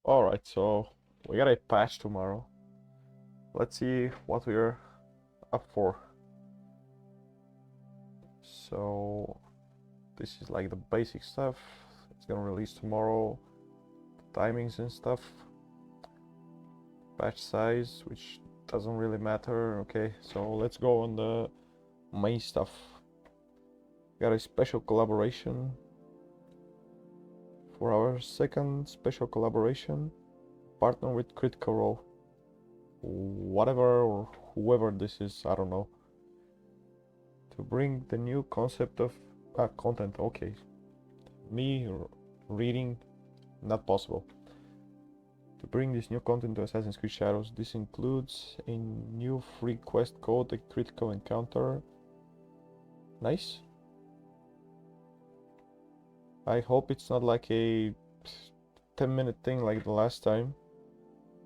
Alright, so we got a patch tomorrow. Let's see what we're up for. So this is like the basic stuff. It's gonna release tomorrow. Timings and stuff. Patch size, which doesn't really matter. Okay, so let's go on the main stuff. Got a special collaboration. For our second special collaboration, partner with Critical Role. Whatever or whoever this is, I don't know. To bring the new concept of content. Okay, me reading, not possible. To bring this new content to Assassin's Creed Shadows, this includes a new free quest called a critical encounter. Nice. I hope it's not like a 10-minute thing like the last time.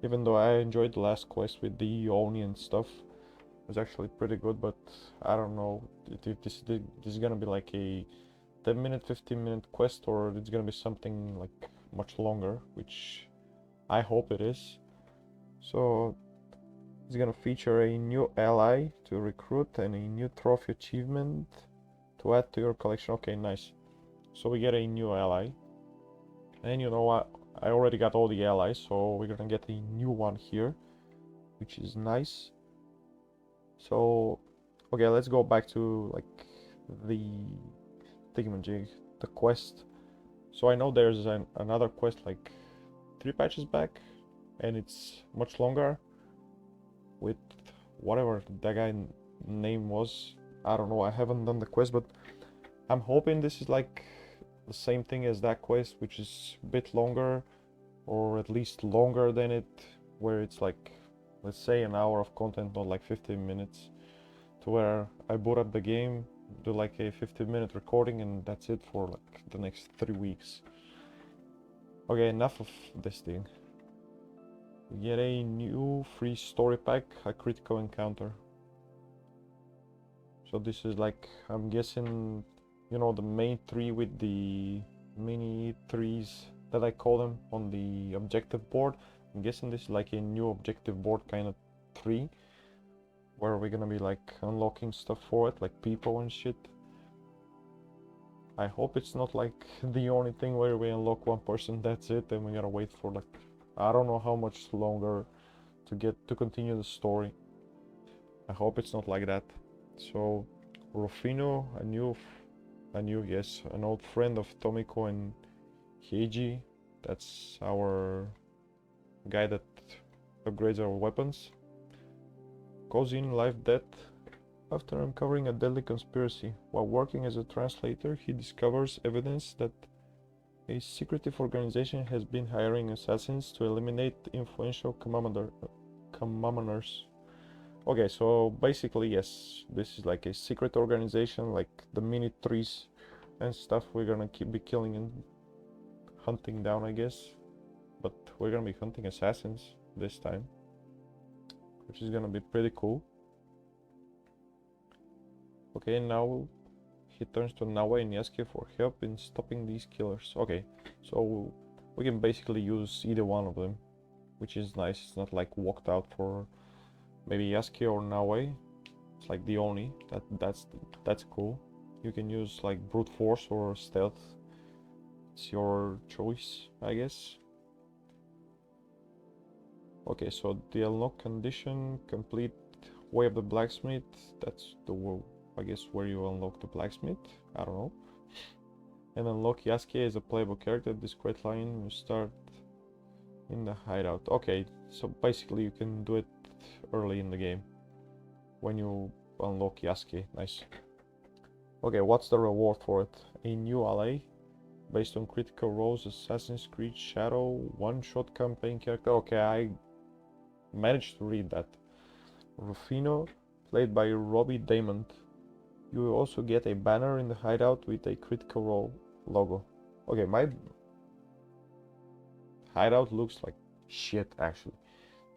Even though I enjoyed the last quest with the Oni and stuff. It was actually pretty good, but I don't know if this is gonna be like a 10-minute, 15-minute quest, or it's gonna be something like much longer, which I hope it is. So it's gonna feature a new ally to recruit and a new trophy achievement to add to your collection. Okay, nice. So we get a new ally, and you know what? I already got all the allies, so we're gonna get a new one here, which is nice. So okay, let's go back to like the thingamajig, the quest. So I know there's another quest like 3 patches back, and it's much longer with whatever that guy name was. I don't know, I haven't done the quest, but I'm hoping this is like the same thing as that quest, which is a bit longer, or at least longer than it, where it's like, let's say an hour of content, not like 15 minutes, to where I boot up the game, do like a 15-minute recording, and that's it for like the next 3 weeks. Okay, enough of this thing. We get a new free story pack, a critical encounter. So this is like, I'm guessing, you know, the main 3 with the mini 3s that I call them on the objective board. I'm guessing this is like a new objective board kind of 3, where we're gonna be like unlocking stuff for it, like people and shit. I hope it's not like the only thing where we unlock one person, that's it, and we gotta wait for like, I don't know how much longer to continue the story. I hope it's not like that. So Rufino, an old friend of Tomiko and Heiji. That's our guy that upgrades our weapons. Goes in life-death after uncovering a deadly conspiracy. While working as a translator, he discovers evidence that a secretive organization has been hiring assassins to eliminate influential commoners. Okay, so basically, yes, this is like a secret organization, like the mini trees and stuff. We're gonna be killing and hunting down, I guess. But we're gonna be hunting assassins this time, which is gonna be pretty cool. Okay, now he turns to Nawa and Yasuke for help in stopping these killers. Okay, so we can basically use either one of them, which is nice. It's not like walked out for maybe Yasuke or Nawa. It's like the Oni. That's cool. You can use like brute force or stealth. It's your choice, I guess. Okay, so the unlock condition, complete Way of the Blacksmith. That's the, I guess, where you unlock the blacksmith. I don't know. And unlock Yasuke as a playable character. This Questline will start in the hideout. Okay, so basically you can do it early in the game when you unlock Yasuke. Nice. Okay, what's the reward for it? A new ally based on Critical Role's Assassin's Creed Shadow one-shot campaign character. Okay, I managed to read that. Rufino, played by Robbie Damon. You will also get a banner in the hideout with a Critical Role logo. Okay, my hideout looks like shit actually.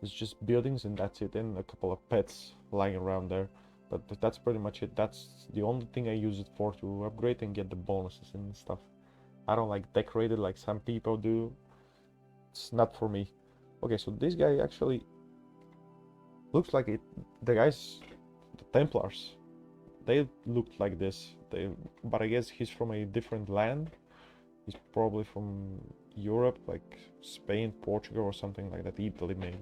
It's just buildings and that's it, and a couple of pets lying around there. But that's pretty much it. That's the only thing I use it for, to upgrade and get the bonuses and stuff. I don't like decorate it like some people do. it's not for me. Okay, so this guy actually looks like it. The guys, the Templars, they looked like this. But I guess he's from a different land. He's probably from Europe, like Spain, Portugal, or something like that. Italy, maybe.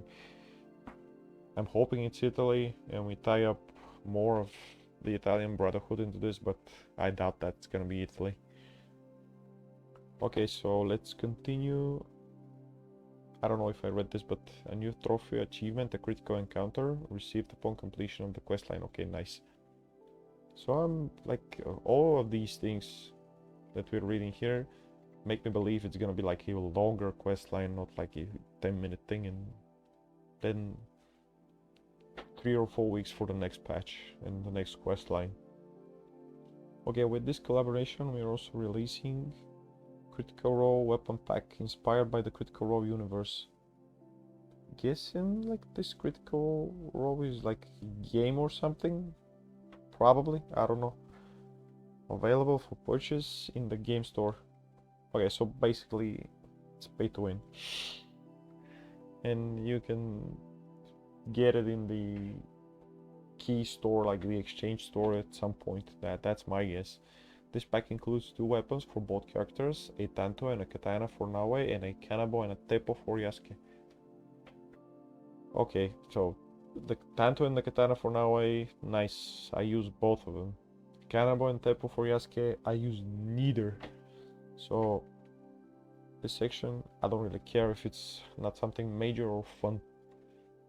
I'm hoping it's Italy, and we tie up more of the Italian Brotherhood into this, but I doubt that's gonna be Italy. Okay, so let's continue. I don't know if I read this, but a new trophy achievement, a critical encounter, received upon completion of the questline. Okay, nice. So I'm like, all of these things that we're reading here make me believe it's gonna be like a longer questline, not like a 10-minute thing, and then 3 or 4 weeks for the next patch and the next questline. Okay, with this collaboration, we're also releasing Critical Role weapon pack inspired by the Critical Role universe. Guessing like this Critical Role is like a game or something? Probably, I don't know. Available for purchase in the game store. Okay, so basically it's pay to win. And you can get it in the key store, like the exchange store at some point. That's my guess. This pack includes 2 weapons for both characters, a Tanto and a Katana for Naoe, and a Kanabo and a Teppo for Yasuke. Okay, so the Tanto and the Katana for Naoe, nice. I use both of them. Kanabo and Teppo for Yasuke, I use neither. So this section, I don't really care if it's not something major or fun.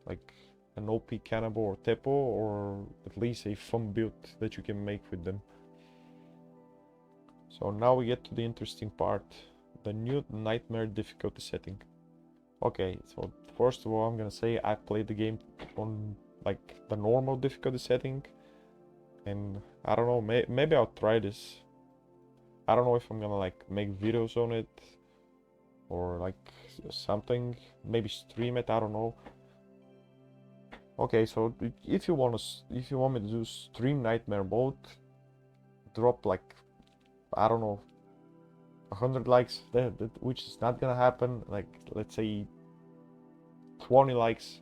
Like an OP Kanabo or Teppo, or at least a fun build that you can make with them. So now we get to the interesting part, the new Nightmare difficulty setting. Okay, so first of all, I'm gonna say I played the game on like the normal difficulty setting, and I don't know, maybe I'll try this. I don't know if I'm gonna like make videos on it or like something, maybe stream it, I don't know. Okay, so if you want me to do stream Nightmare mode, drop like, I don't know, 100 likes, which is not gonna happen. Like, let's say 20 likes,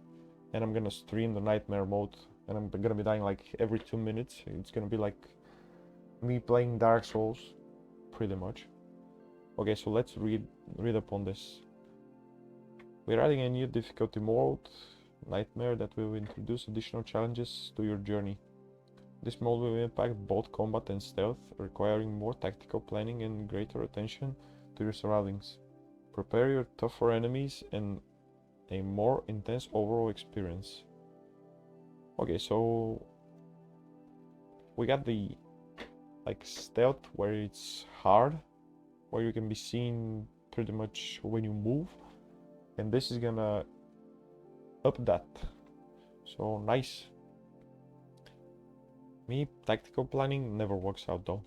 and I'm gonna stream the Nightmare mode, and I'm gonna be dying like every 2 minutes. It's gonna be like me playing Dark Souls, pretty much. Okay, so let's read up on this. We're adding a new difficulty mode, Nightmare, that will introduce additional challenges to your journey. This mode will impact both combat and stealth, requiring more tactical planning and greater attention to your surroundings. Prepare your tougher enemies and a more intense overall experience. Okay, so we got the like stealth, where it's hard, where you can be seen pretty much when you move, and this is gonna up that. So nice. Me, tactical planning never works out though,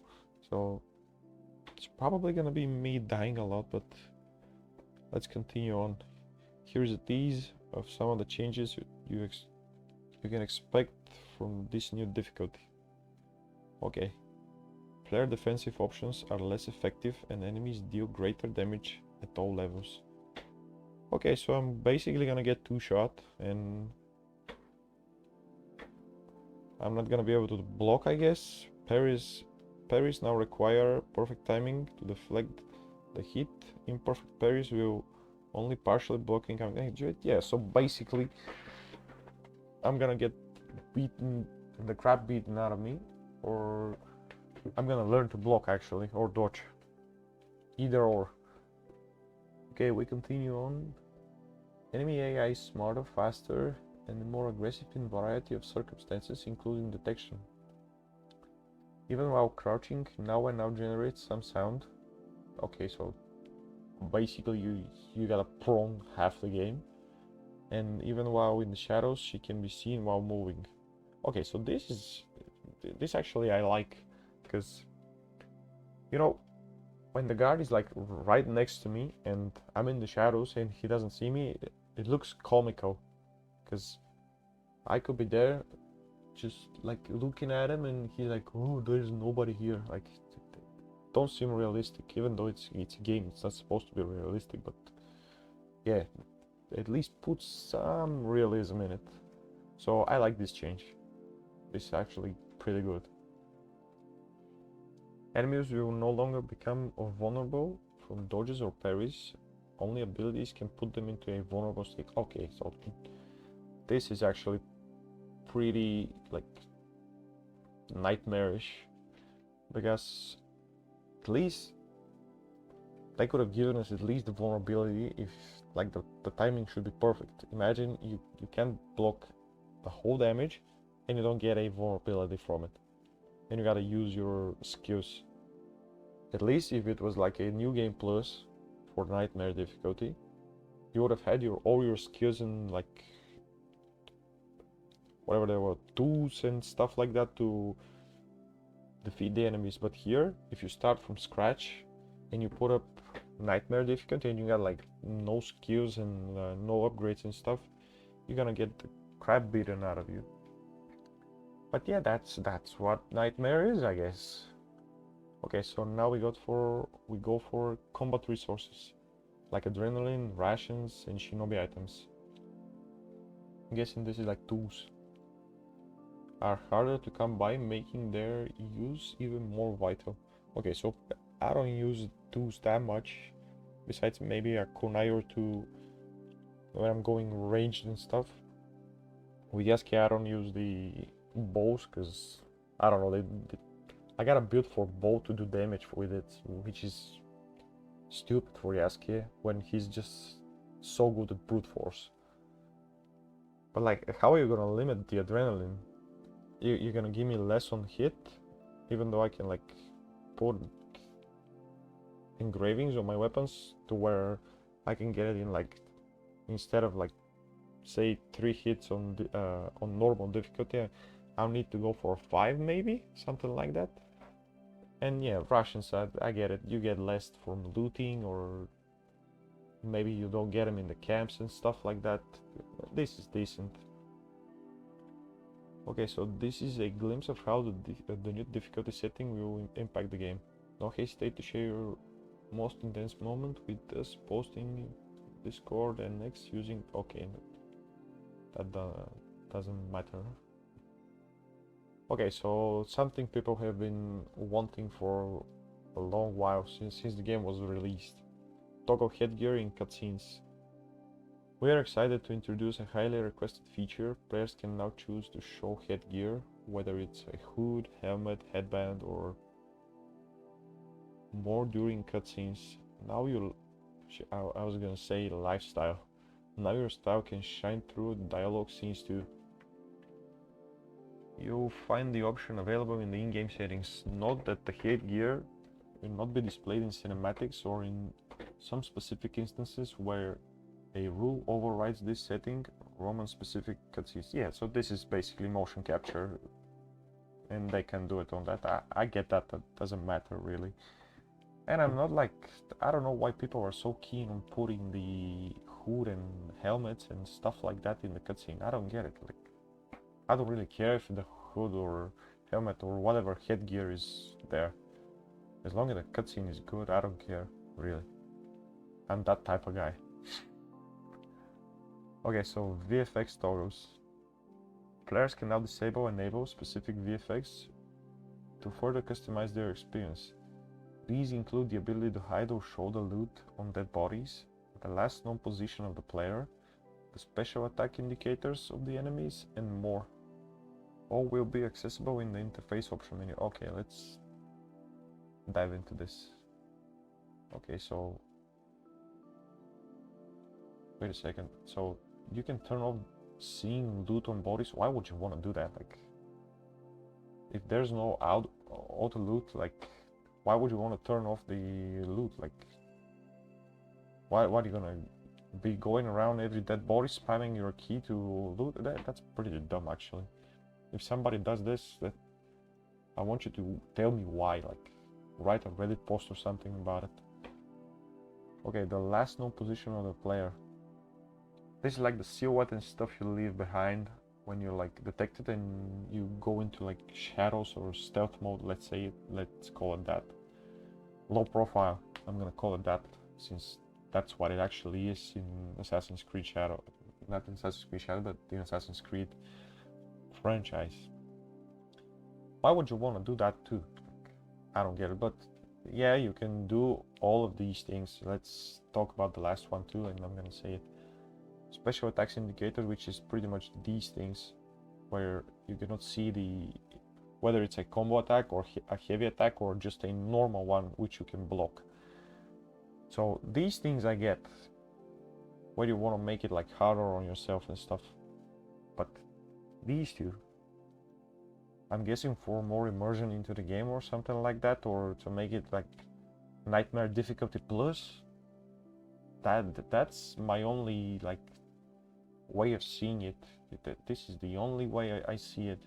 so it's probably gonna be me dying a lot, but let's continue on. Here's a tease of some of the changes you can expect from this new difficulty. Okay. Player defensive options are less effective and enemies deal greater damage at all levels. Okay, so I'm basically gonna get 2-shot and I'm not gonna be able to block, I guess. Parries now require perfect timing to deflect the hit. Imperfect parries will only partially block incoming. Yeah, so basically I'm gonna get the crap beaten out of me, or I'm gonna learn to block actually, or dodge. Either or. Okay, we continue on. Enemy AI is smarter, faster, and more aggressive in variety of circumstances, including detection. Even while crouching, now generates some sound. Okay, so basically you gotta prone half the game. And even while in the shadows, she can be seen while moving. Okay, so this actually I like, because you know, when the guard is like right next to me and I'm in the shadows and he doesn't see me, it looks comical, because I could be there just like looking at him and he's like, oh, there's nobody here. Like, don't seem realistic, even though it's a game, it's not supposed to be realistic, but yeah, at least put some realism in it. So I like this change. This is actually pretty good. Enemies will no longer become vulnerable from dodges or parries. Only abilities can put them into a vulnerable state. Okay, so this is actually pretty like nightmarish, because at least they could have given us at least the vulnerability if like the timing should be perfect. Imagine you can't block the whole damage and you don't get a vulnerability from it, and you gotta use your skills. At least if it was like a new game plus for nightmare difficulty, you would have had all your skills and like whatever there were, tools and stuff like that to defeat the enemies. But here, if you start from scratch and you put up nightmare difficulty and you got like no skills and no upgrades and stuff, you're gonna get the crap beaten out of you. But yeah, that's what nightmare is, I guess. Okay, so now we go for combat resources like adrenaline, rations, and shinobi items. I'm guessing this is like tools. Are harder to come by, making their use even more vital. Okay, so I don't use tools that much, besides maybe a kunai or two when I'm going ranged and stuff. With Yasuke I don't use the bows, because I don't know, I got a build for bow to do damage with it, which is stupid for Yasuke when he's just so good at brute force. But like, how are you gonna limit the adrenaline? You're gonna give me less on hit, even though I can like put engravings on my weapons to where I can get it in like, instead of like say 3 hits on normal difficulty, I'll need to go for 5 maybe, something like that. And yeah, Russians, I get it, you get less from looting, or maybe you don't get them in the camps and stuff like that. This is decent. Okay, so this is a glimpse of how the new difficulty setting will impact the game. Don't hesitate to share your most intense moment with us, posting Discord and X using... Okay, that doesn't matter. Okay, so something people have been wanting for a long while, since the game was released. Toggle headgear in cutscenes. We are excited to introduce a highly requested feature. Players can now choose to show headgear, whether it's a hood, helmet, headband, or more during cutscenes. Now I was gonna say lifestyle. Now your style can shine through dialogue scenes too. You'll find the option available in the in-game settings. Note that the headgear will not be displayed in cinematics or in some specific instances where a rule overrides this setting, Roman specific cutscenes. Yeah, so this is basically motion capture, and they can do it on that. I get that, that doesn't matter really. And I'm not like, I don't know why people are so keen on putting the hood and helmets and stuff like that in the cutscene. I don't get it. Like, I don't really care if the hood or helmet or whatever headgear is there. As long as the cutscene is good, I don't care, really. I'm that type of guy. Okay, so VFX toggles. Players can now disable and enable specific VFX to further customize their experience. These include the ability to hide or show the loot on dead bodies, the last known position of the player, the special attack indicators of the enemies, and more. All will be accessible in the interface option menu. Okay, let's dive into this. Okay, so wait a second. So you can turn off seeing loot on bodies. Why would you want to do that? Like, if there's no auto loot, like, why would you want to turn off the loot? Like, why are you gonna be going around every dead body spamming your key to loot? That's pretty dumb, actually. If somebody does this, I want you to tell me why. Like, write a Reddit post or something about it. Okay, the last known position of the player. This is like the silhouette and stuff you leave behind when you're like detected and you go into like shadows or stealth mode, let's say, let's call it that. Low profile, I'm gonna call it that, since that's what it actually is in Assassin's Creed Shadow. Not in Assassin's Creed Shadow, but in Assassin's Creed franchise. Why would you want to do that too? I don't get it, but yeah, you can do all of these things. Let's talk about the last one too, and I'm gonna say it. Special attacks indicator, which is pretty much these things, where you cannot see whether it's a combo attack or a heavy attack or just a normal one which you can block. So these things I get, where you want to make it like harder on yourself and stuff. But these two, I'm guessing for more immersion into the game or something like that, or to make it like Nightmare difficulty plus. That's my only like way of seeing it. This is the only way I see it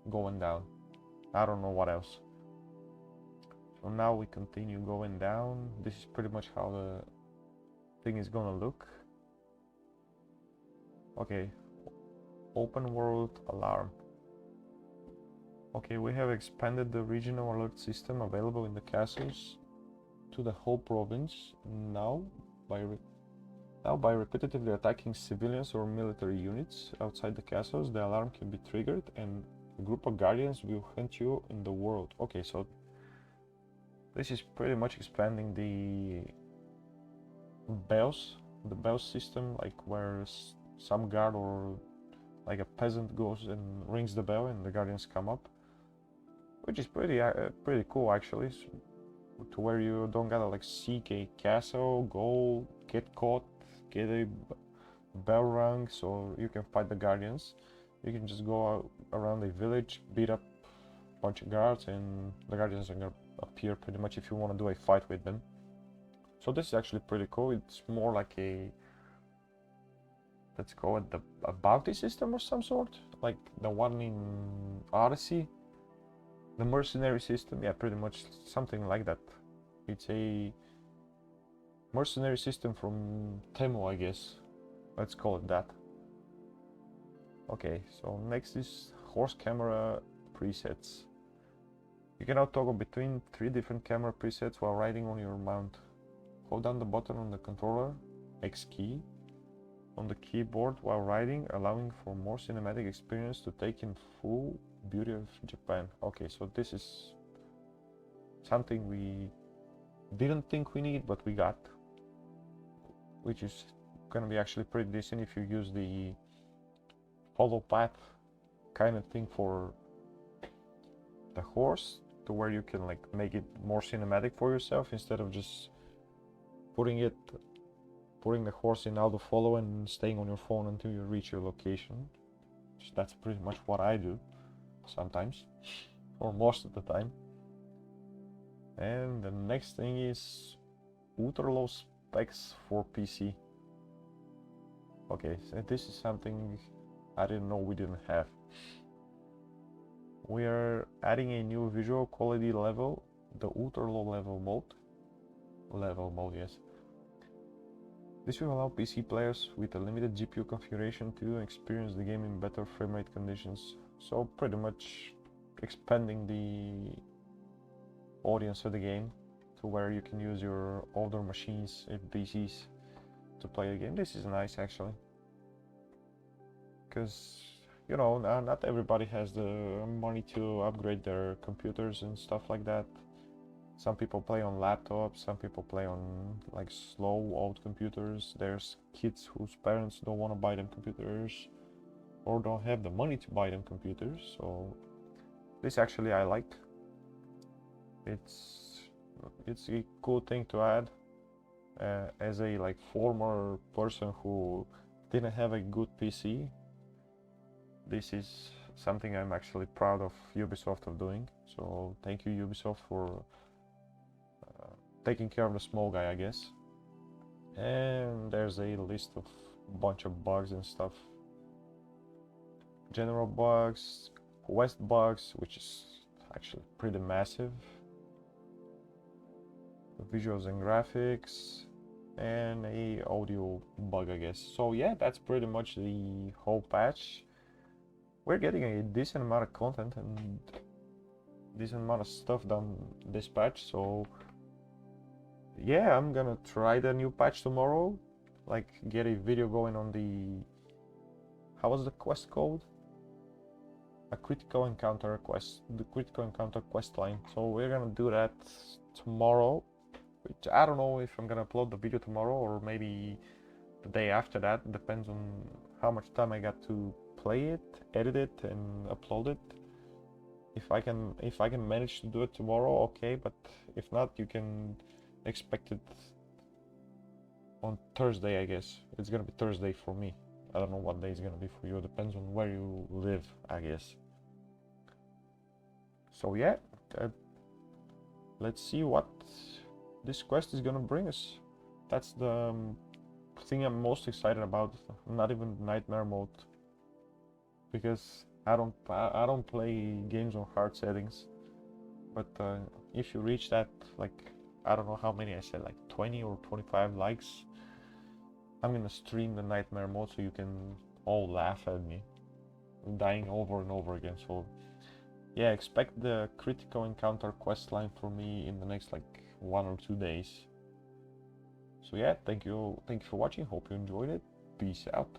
going down. I don't know what else. So now we continue going down. This is pretty much how the thing is gonna look. Okay, open world alarm. Okay, we have expanded the regional alert system available in the castles to the whole province. Now by repetitively attacking civilians or military units outside the castles, the alarm can be triggered and a group of guardians will hunt you in the world. Okay, so this is pretty much expanding the bell system, like where some guard or like a peasant goes and rings the bell and the guardians come up, which is pretty cool actually, to where you don't gotta like seek a castle, go get caught, get a bell rung so you can fight the guardians. You can just go around the village, beat up a bunch of guards, and the guardians are gonna appear pretty much if you want to do a fight with them. So this is actually pretty cool. It's more like a, let's call it a bounty system or some sort, like the one in Odyssey, the mercenary system. Yeah, pretty much something like that. It's a mercenary system from Temu, I guess. Let's call it that. Okay, so next is horse camera presets. You can now toggle between 3 different camera presets while riding on your mount. Hold down the button on the controller, X key, on the keyboard while riding, allowing for more cinematic experience to take in full beauty of Japan. Okay, so this is something we didn't think we need, but we got, which is gonna be actually pretty decent if you use the follow path kind of thing for the horse, to where you can like make it more cinematic for yourself instead of just putting the horse in auto follow and staying on your phone until you reach your location. So that's pretty much what I do sometimes, or most of the time. And the next thing is ultra low specs for PC. Okay, so this is something I didn't know we didn't have. We are adding a new visual quality level, the ultra low level mode. Yes. This will allow PC players with a limited GPU configuration to experience the game in better framerate conditions. So pretty much expanding the audience of the game to where you can use your older machines and PCs to play the game. This is nice actually, because you know, not everybody has the money to upgrade their computers and stuff like that. Some people play on laptops, some people play on like slow old computers. There's kids whose parents don't want to buy them computers or don't have the money to buy them computers. So this actually I like. It's a cool thing to add. As a like former person who didn't have a good PC, this is something I'm actually proud of Ubisoft of doing. So thank you Ubisoft for taking care of the small guy, I guess. And there's a list of bunch of bugs and stuff. General bugs, quest bugs, which is actually pretty massive. Visuals and graphics, and a audio bug, I guess. So yeah, that's pretty much the whole patch. We're getting a decent amount of content and decent amount of stuff done this patch, so yeah, I'm gonna try the new patch tomorrow. Like, get a video going on the... How was the quest called? A critical encounter quest. The critical encounter quest line. So we're gonna do that tomorrow. Which I don't know if I'm gonna upload the video tomorrow or maybe the day after that. Depends on how much time I got to play it, edit it, and upload it. If I can manage to do it tomorrow, okay, but if not, you can expect it on Thursday, I guess. It's gonna be Thursday for me. I don't know what day it's gonna be for you. It depends on where you live, I guess. So yeah, let's see what this quest is gonna bring us. That's the thing I'm most excited about. Not even nightmare mode, because I don't play games on hard settings. But if you reach that, like, I don't know how many I said, like 20 or 25 likes, I'm gonna stream the nightmare mode so you can all laugh at me dying over and over again. So yeah, expect the critical encounter quest line for me in the next like 1 or 2 days. So yeah, thank you for watching. Hope you enjoyed it. Peace out.